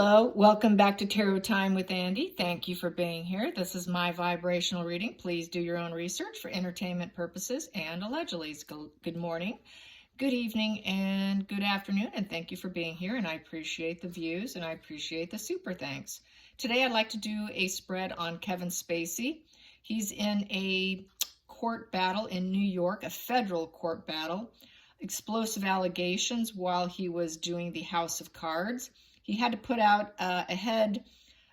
Hello, welcome back to Tarot Time with Andy. Thank you for being here. This is my vibrational reading. Please do your own research for entertainment purposes and allegedly. Good morning, good evening, and good afternoon, and thank you for being here, and I appreciate the views, and I appreciate the super thanks. Today I'd like to do a spread on Kevin Spacey. He's in a court battle in New York, a federal court battle, explosive allegations while he was doing the House of Cards. He had to put out ahead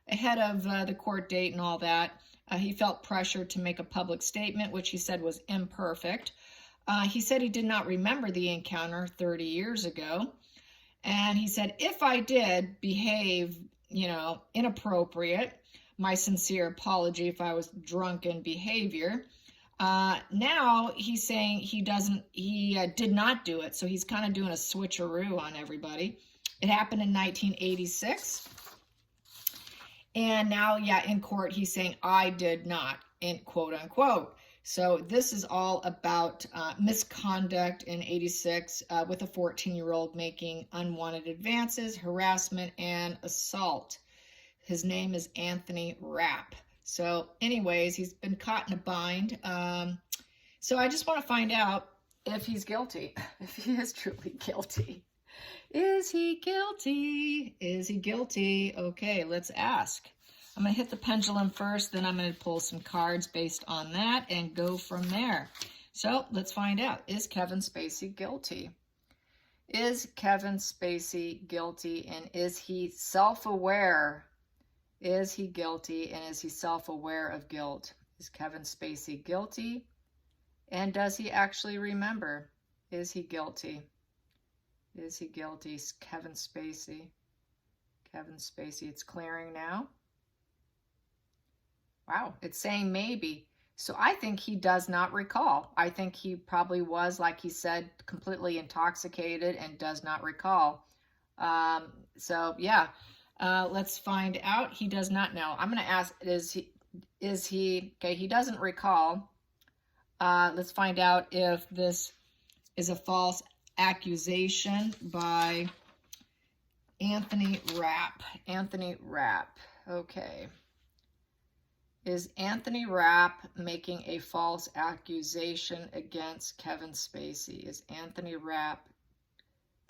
of the court date and all that. He felt pressure to make a public statement, which he said was imperfect. He said he did not remember the encounter 30 years ago. And he said, if I did behave, inappropriate, my sincere apology if I was drunken behavior. Now he's saying he did not do it. So he's kind of doing a switcheroo on everybody. It happened in 1986. And now, in court, he's saying, I did not, in quote unquote. So this is all about misconduct in 86 with a 14-year-old making unwanted advances, harassment, and assault. His name is Anthony Rapp. So anyways, he's been caught in a bind. So I just want to find out if he's guilty, if he is truly guilty. Is he guilty? Is he guilty? Okay, let's ask. I'm going to hit the pendulum first, then I'm going to pull some cards based on that and go from there. So let's find out. Is Kevin Spacey guilty? Is Kevin Spacey guilty, and is he self-aware? Is he guilty, and is he self-aware of guilt? Is Kevin Spacey guilty, and does he actually remember? Is he guilty? Is he guilty? Kevin Spacey. Kevin Spacey. It's clearing now. Wow, it's saying maybe. So I think he does not recall. I think he probably was, like he said, completely intoxicated and does not recall. Let's find out. He does not know. I'm going to ask, is he, okay, he doesn't recall. Let's find out if this is a false accusation by Anthony Rapp. Anthony Rapp. Okay. Is Anthony Rapp making a false accusation against Kevin Spacey? Is Anthony Rapp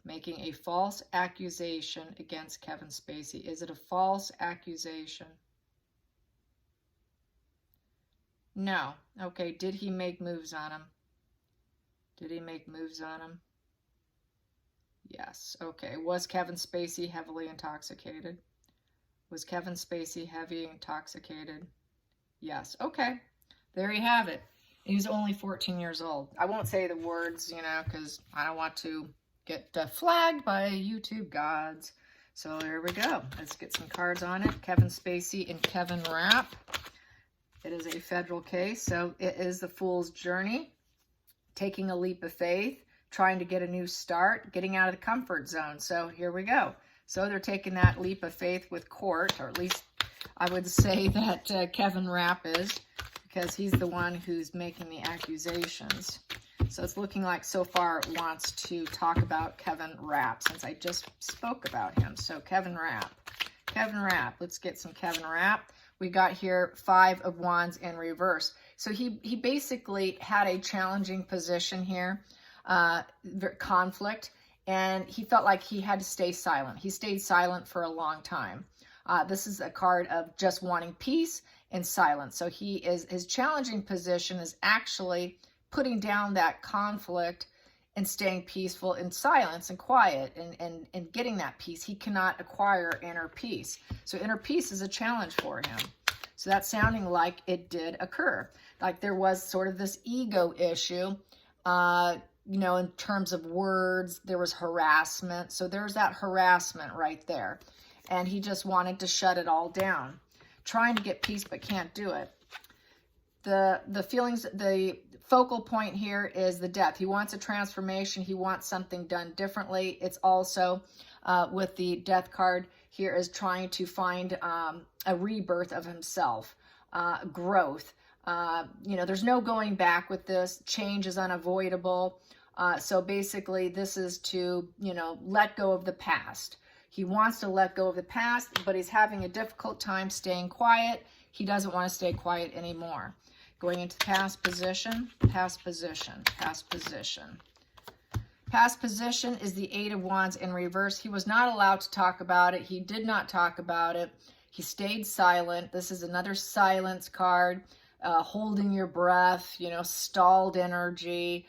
making a false accusation against Kevin Spacey? Is it a false accusation? No. Okay. Did he make moves on him? Did he make moves on him? Yes. Okay. Was Kevin Spacey heavily intoxicated? Was Kevin Spacey heavily intoxicated? Yes. Okay. There you have it. He was only 14 years old. I won't say the words, because I don't want to get flagged by YouTube gods. So there we go. Let's get some cards on it. Kevin Spacey and Kevin Rapp. It is a federal case, so it is the fool's journey. Taking a leap of faith, trying to get a new start, getting out of the comfort zone. So here we go. So they're taking that leap of faith with court, or at least I would say that Kevin Rapp is, because he's the one who's making the accusations. So it's looking like so far it wants to talk about Kevin Rapp, since I just spoke about him. So Kevin Rapp. Kevin Rapp. Let's get some Kevin Rapp. We got here 5 of Wands in reverse. So he basically had a challenging position here, conflict, and he felt like he had to stay silent. He stayed silent for a long time. This is a card of just wanting peace and silence. So his challenging position is actually putting down that conflict and staying peaceful in silence and quiet and getting that peace. He cannot acquire inner peace. So inner peace is a challenge for him. So that's sounding like it did occur. Like there was sort of this ego issue, in terms of words. There was harassment. So there's that harassment right there. And he just wanted to shut it all down. Trying to get peace but can't do it. The feelings, the focal point here is the death. He wants a transformation. He wants something done differently. It's also with the death card here is trying to find a rebirth of himself, growth. There's no going back with this. Change is unavoidable. So basically this is to, let go of the past. He wants to let go of the past, but he's having a difficult time staying quiet. He doesn't want to stay quiet anymore. Going into past position, past position, past position. Past position is the Eight of Wands in reverse. He was not allowed to talk about it. He did not talk about it. He stayed silent. This is another silence card. Holding your breath, you know, stalled energy.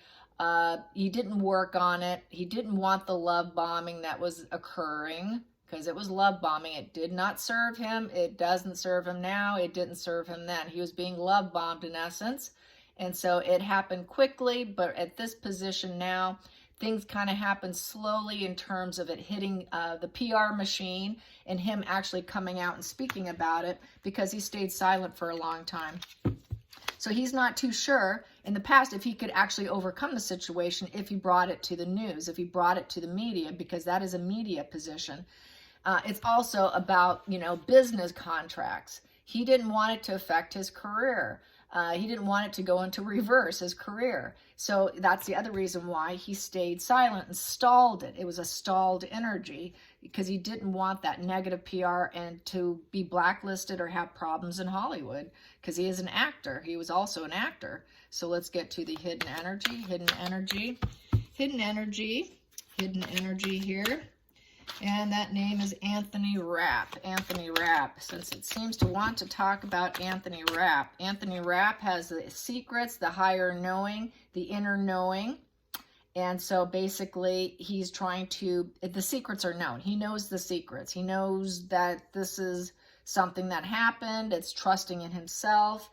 He didn't work on it. He didn't want the love bombing that was occurring, because it was love bombing. It did not serve him. It doesn't serve him now. It didn't serve him then. He was being love bombed in essence. And so it happened quickly, but at this position now, things kind of happen slowly in terms of it hitting the PR machine and him actually coming out and speaking about it, because he stayed silent for a long time. So he's not too sure in the past if he could actually overcome the situation if he brought it to the news, if he brought it to the media, because that is a media position. It's also about, you know, business contracts. He didn't want it to affect his career. He didn't want it to go into reverse, his career. So that's the other reason why he stayed silent and stalled it. It was a stalled energy, because he didn't want that negative PR and to be blacklisted or have problems in Hollywood, because he is an actor. He was also an actor. So let's get to the hidden energy, hidden energy, hidden energy, hidden energy here. And that name is Anthony Rapp. Anthony Rapp, since it seems to want to talk about Anthony Rapp. Anthony Rapp has the secrets, the higher knowing, the inner knowing. And so basically he's trying to, the secrets are known. He knows the secrets. He knows that this is something that happened. It's trusting in himself.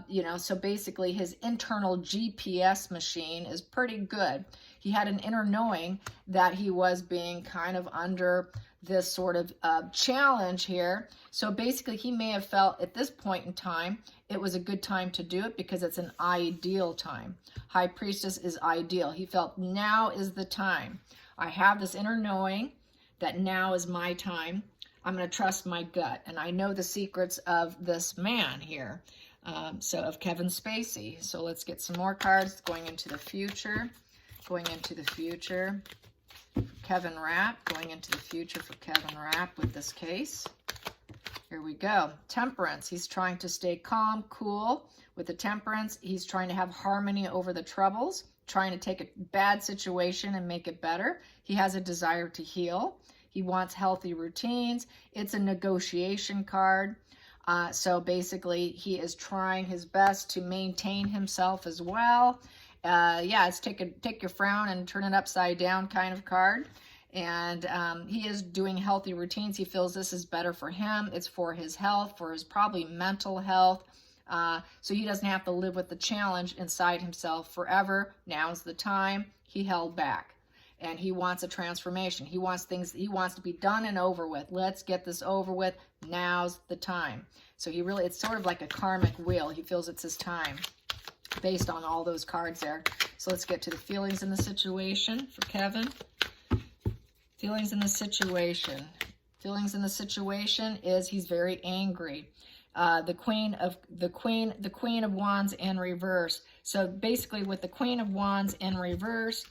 You know, so basically his internal GPS machine is pretty good. He had an inner knowing that he was being kind of under this sort of challenge here. So basically he may have felt at this point in time, it was a good time to do it because it's an ideal time. High Priestess is ideal. He felt now is the time. I have this inner knowing that now is my time. I'm going to trust my gut. And I know the secrets of this man here. So of Kevin Spacey. So let's get some more cards going into the future. Going into the future. Kevin Rapp. Going into the future for Kevin Rapp with this case. Here we go. Temperance. He's trying to stay calm, cool. With the temperance, he's trying to have harmony over the troubles. Trying to take a bad situation and make it better. He has a desire to heal. He wants healthy routines. It's a negotiation card. So basically, he is trying his best to maintain himself as well. Yeah, it's take your frown and turn it upside down kind of card. And he is doing healthy routines. He feels this is better for him. It's for his health, for his probably mental health. So he doesn't have to live with the challenge inside himself forever. Now's the time. He held back. And he wants a transformation. He wants things, he wants to be done and over with. Let's get this over with. Now's the time. So he really, it's sort of like a karmic wheel. He feels it's his time based on all those cards there. So let's get to the feelings in the situation for Kevin. Feelings in the situation. Feelings in the situation is he's very angry. The Queen of Wands in reverse. So basically with the Queen of Wands in reverse,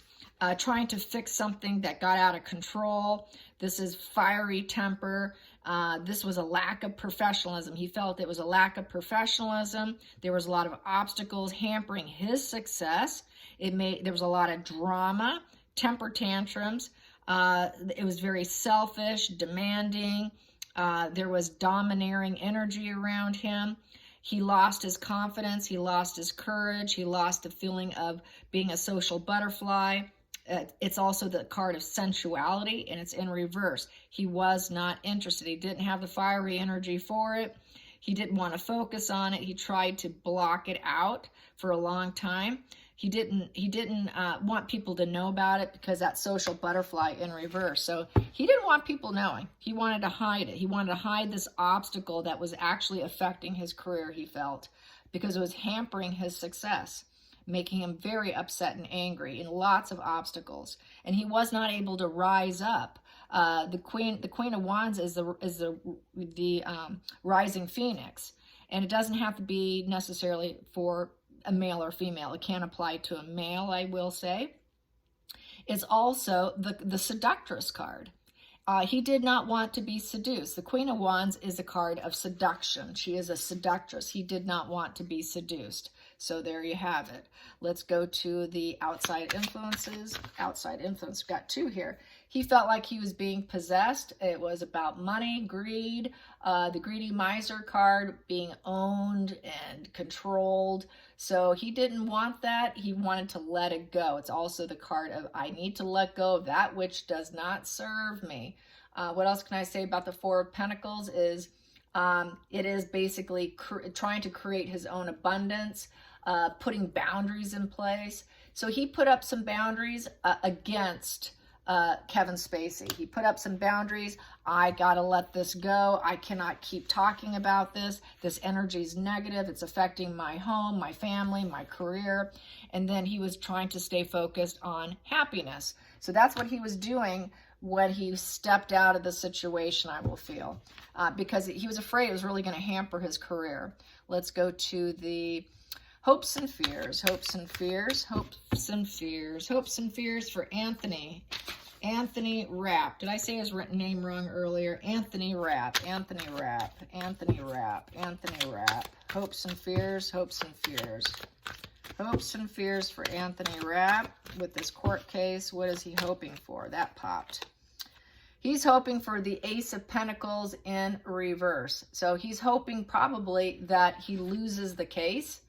trying to fix something that got out of control. This is fiery temper. This was a lack of professionalism. He felt it was a lack of professionalism. There was a lot of obstacles hampering his success. There was a lot of drama, temper tantrums. It was very selfish, demanding. There was domineering energy around him. He lost his confidence. He lost his courage. He lost the feeling of being a social butterfly. It's also the card of sensuality, and it's in reverse. He was not interested. He didn't have the fiery energy for it. He didn't want to focus on it. He tried to block it out for a long time. He didn't want people to know about it because that social butterfly in reverse. So he didn't want people knowing. He wanted to hide it. He wanted to hide this obstacle that was actually affecting his career, he felt, because it was hampering his success, making him very upset and angry, and lots of obstacles. And he was not able to rise up. The Queen of Wands is the rising phoenix, and it doesn't have to be necessarily for a male or female. It can apply to a male, I will say. It's also the seductress card. He did not want to be seduced. The Queen of Wands is a card of seduction. She is a seductress. He did not want to be seduced. So there you have it. Let's go to the outside influences. Outside influence, we've got 2 here. He felt like he was being possessed. It was about money, greed, the greedy miser card, being owned and controlled. So he didn't want that. He wanted to let it go. It's also the card of, I need to let go of that which does not serve me. What else can I say about the 4 of Pentacles is it is basically trying to create his own abundance, putting boundaries in place. So he put up some boundaries against Kevin Spacey. He put up some boundaries. I gotta let this go. I cannot keep talking about this. This energy is negative. It's affecting my home, my family, my career. And then he was trying to stay focused on happiness. So that's what he was doing when he stepped out of the situation, I will feel, because he was afraid it was really going to hamper his career. Let's go to the hopes and fears, hopes and fears, hopes and fears, hopes and fears for Anthony. Anthony Rapp. Did I say his name wrong earlier? Anthony Rapp, Anthony Rapp, Anthony Rapp, Anthony Rapp. Hopes and fears, hopes and fears. Hopes and fears for Anthony Rapp with this court case. What is he hoping for? That popped. He's hoping for the Ace of Pentacles in reverse. So he's hoping probably that he loses the case.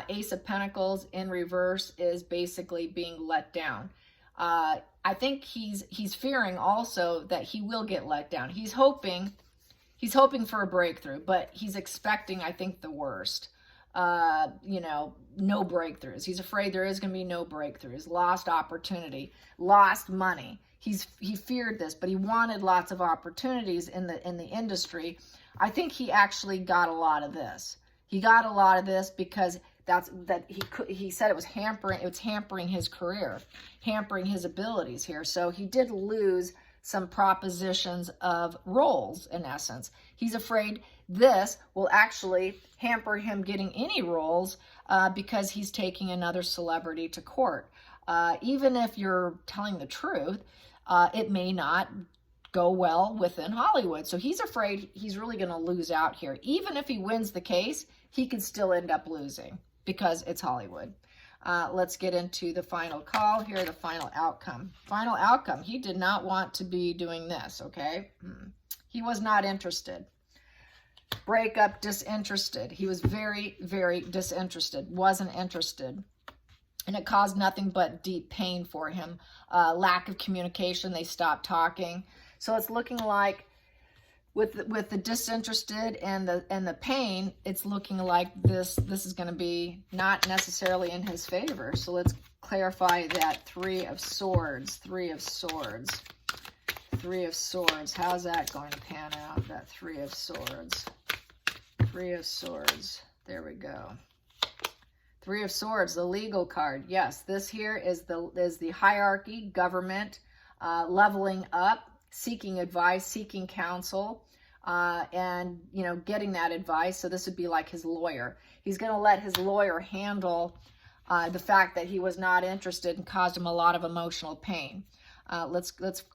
Ace of Pentacles in reverse is basically being let down. I think he's fearing also that he will get let down. He's hoping for a breakthrough, but he's expecting, I think, the worst. You know, no breakthroughs. He's afraid there is going to be no breakthroughs. Lost opportunity, lost money. He feared this, but he wanted lots of opportunities in the industry. I think he actually got a lot of this. He got a lot of this because he said it was hampering his career, hampering his abilities here. So he did lose some propositions of roles in essence. He's afraid this will actually hamper him getting any roles because he's taking another celebrity to court. Even if you're telling the truth, it may not go well within Hollywood. So he's afraid he's really going to lose out here. Even if he wins the case, he could still end up losing because it's Hollywood. Let's get into the final call here, the final outcome. Final outcome, he did not want to be doing this, okay? He was not interested. Breakup, disinterested. He was very, very disinterested, wasn't interested. And it caused nothing but deep pain for him. Lack of communication, they stopped talking. So it's looking like with the disinterested and the pain, it's looking like this is going to be not necessarily in his favor. So let's clarify that. 3 of Swords, 3 of Swords, 3 of Swords. How's that going to pan out? That 3 of Swords, 3 of Swords. There we go. 3 of Swords, the legal card. Yes, this here is the hierarchy, government, leveling up, seeking advice, seeking counsel, and, you know, getting that advice. So this would be like his lawyer. He's going to let his lawyer handle the fact that he was not interested and caused him a lot of emotional pain. Let's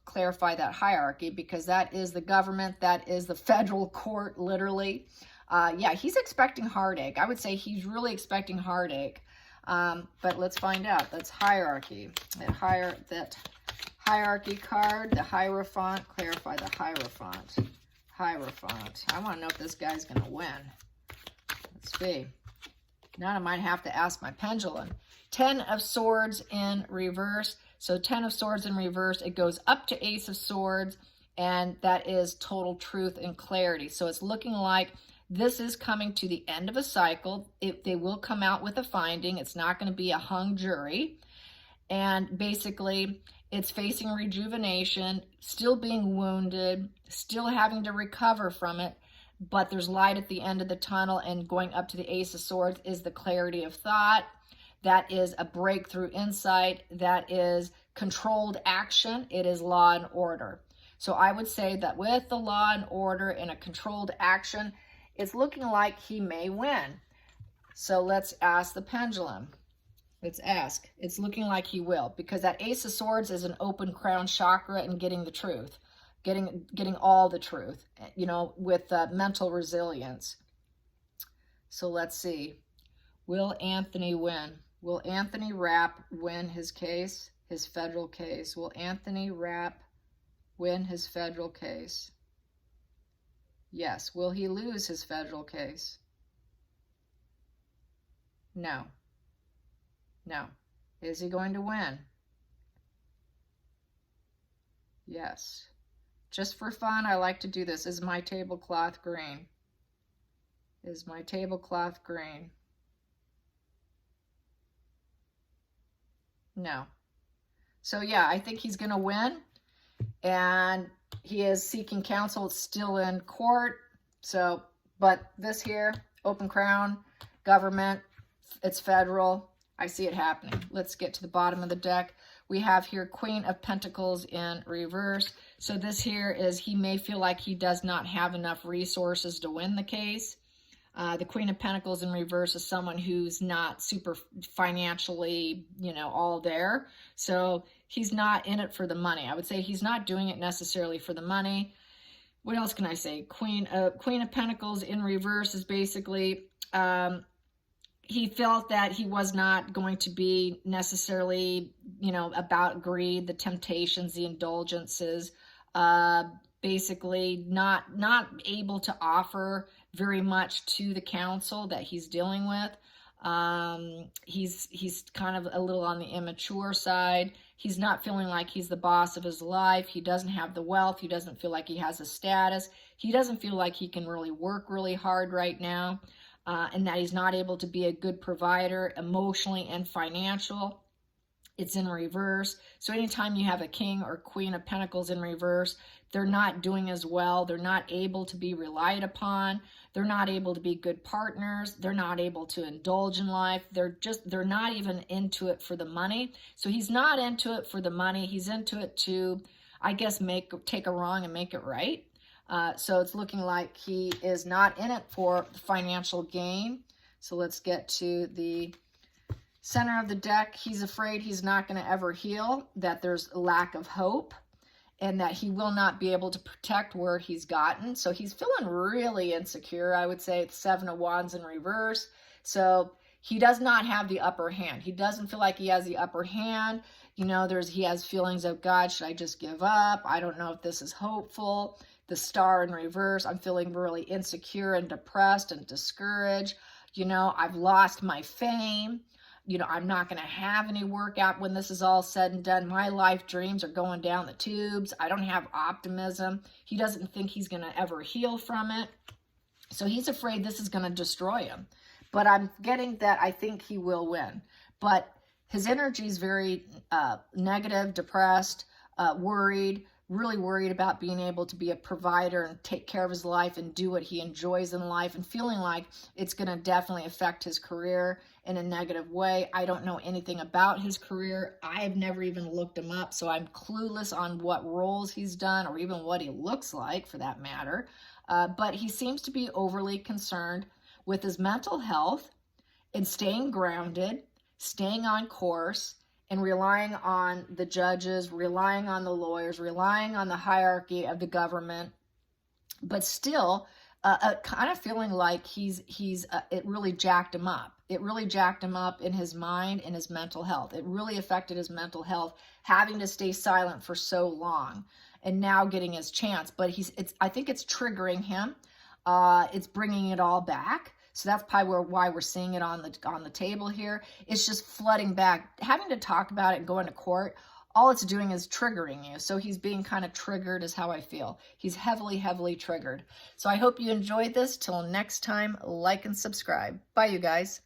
clarify that hierarchy, because that is the government, that is the federal court, literally. Yeah, he's expecting heartache. I would say he's really expecting heartache. But let's find out. That's hierarchy. That hierarchy card, the Hierophant. Clarify the Hierophant. Hierophant. I want to know if this guy's going to win. Let's see. Now I might have to ask my pendulum. 10 of Swords in reverse. So 10 of Swords in reverse. It goes up to Ace of Swords. And that is total truth and clarity. So it's looking like this is coming to the end of a cycle. They will come out with a finding. It's not going to be a hung jury. And basically, it's facing rejuvenation, still being wounded, still having to recover from it. But there's light at the end of the tunnel, and going up to the Ace of Swords is the clarity of thought. That is a breakthrough insight. That is controlled action. It is law and order. So I would say that with the law and order and a controlled action, it's looking like he may win. So let's ask the pendulum. Let's ask. It's looking like he will, because that Ace of Swords is an open crown chakra and getting the truth. getting all the truth, you know, with mental resilience. So let's see. Will Anthony win? Will Anthony Rapp win his case, his federal case? Will Anthony Rapp win his federal case? Yes. Will he lose his federal case? No. No. Is he going to win? Yes. Just for fun, I like to do this. Is my tablecloth green? Is my tablecloth green? No. So yeah, I think he's going to win, and he is seeking counsel. It's still in court. So, but this here, open crown, government, it's federal. I see it happening. Let's get to the bottom of the deck. We have here Queen of Pentacles in reverse. So this here is he may feel like he does not have enough resources to win the case. The Queen of Pentacles in reverse is someone who's not super financially, you know, all there. So he's not in it for the money. I would say he's not doing it necessarily for the money. What else can I say? Queen of Pentacles in reverse is basically, he felt that he was not going to be necessarily, you know, about greed, the temptations, the indulgences, basically not able to offer very much to the counsel that he's dealing with. He's kind of a little on the immature side. He's not feeling like he's the boss of his life. He doesn't have the wealth. He doesn't feel like he has a status. He doesn't feel like he can really work really hard right now, and that he's not able to be a good provider emotionally and financial. It's in reverse. So anytime you have a King or Queen of Pentacles in reverse, they're not doing as well. They're not able to be relied upon. They're not able to be good partners. They're not able to indulge in life. They're not even into it for the money. So he's not into it for the money. He's into it to, I guess, take a wrong and make it right. So it's looking like he is not in it for financial gain. So let's get to the center of the deck. He's afraid he's not going to ever heal, that there's a lack of hope, and that he will not be able to protect where he's gotten. So he's feeling really insecure, I would say. It's Seven of Wands in reverse. So he does not have the upper hand. He doesn't feel like he has the upper hand. You know, he has feelings of, God, should I just give up? I don't know if this is hopeful. The Star in reverse, I'm feeling really insecure and depressed and discouraged. You know, I've lost my fame. You know, I'm not going to have any workout when this is all said and done. My life dreams are going down the tubes. I don't have optimism. He doesn't think he's going to ever heal from it. So he's afraid this is going to destroy him. But I'm getting that I think he will win. But his energy is very negative, depressed, worried, really worried about being able to be a provider and take care of his life and do what he enjoys in life, and feeling like it's going to definitely affect his career in a negative way. I don't know anything about his career. I've never even looked him up, so I'm clueless on what roles he's done or even what he looks like for that matter. But he seems to be overly concerned with his mental health and staying grounded, staying on course, and relying on the judges, relying on the lawyers, relying on the hierarchy of the government, but still kind of feeling like it really jacked him up. It really jacked him up in his mind and his mental health. It really affected his mental health, having to stay silent for so long and now getting his chance. But I think it's triggering him. It's bringing it all back. So that's probably why we're seeing it on the table here. It's just flooding back. Having to talk about it and going to court, all it's doing is triggering you. So he's being kind of triggered is how I feel. He's heavily, heavily triggered. So I hope you enjoyed this. Till next time, like and subscribe. Bye, you guys.